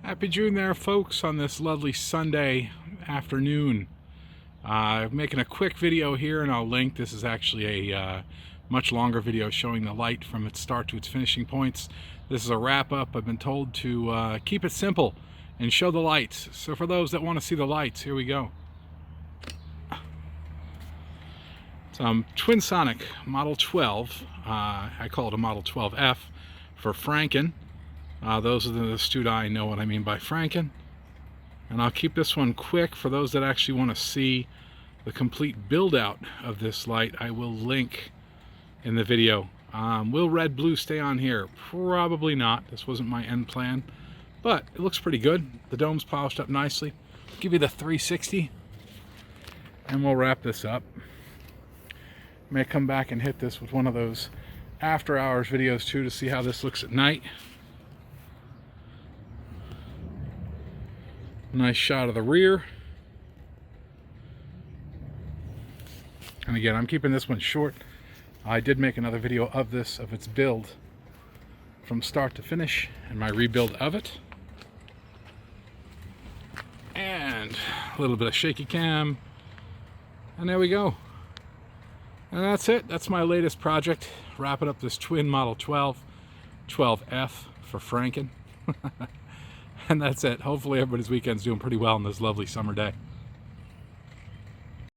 Happy June there, folks, on this lovely Sunday afternoon. Making a quick video here, and I'll link. This is actually a much longer video showing the light from its start to its finishing points. This is a wrap-up. I've been told to keep it simple and show the lights. So for those that want to see the lights, here we go. It's Twinsonic Model 12. I call it a Model 12F for Franken. Those of the astute eye know what I mean by Franken. And I'll keep this one quick. For those that actually want to see the complete build out of this light, I will link in the video. Will red blue stay on here? Probably not. This wasn't my end plan, but it looks pretty good. The dome's polished up nicely. Give you the 360 and we'll wrap this up. May come back and hit this with one of those after hours videos too, to see how this looks at night. Nice shot of the rear. And again, I'm keeping this one short. I did make another video of this, of its build from start to finish, and my rebuild of it. And a little bit of shaky cam. And there we go. And that's it. That's my latest project. Wrapping up this twin Model 12F for Franken. And that's it. Hopefully everybody's weekend's doing pretty well on this lovely summer day.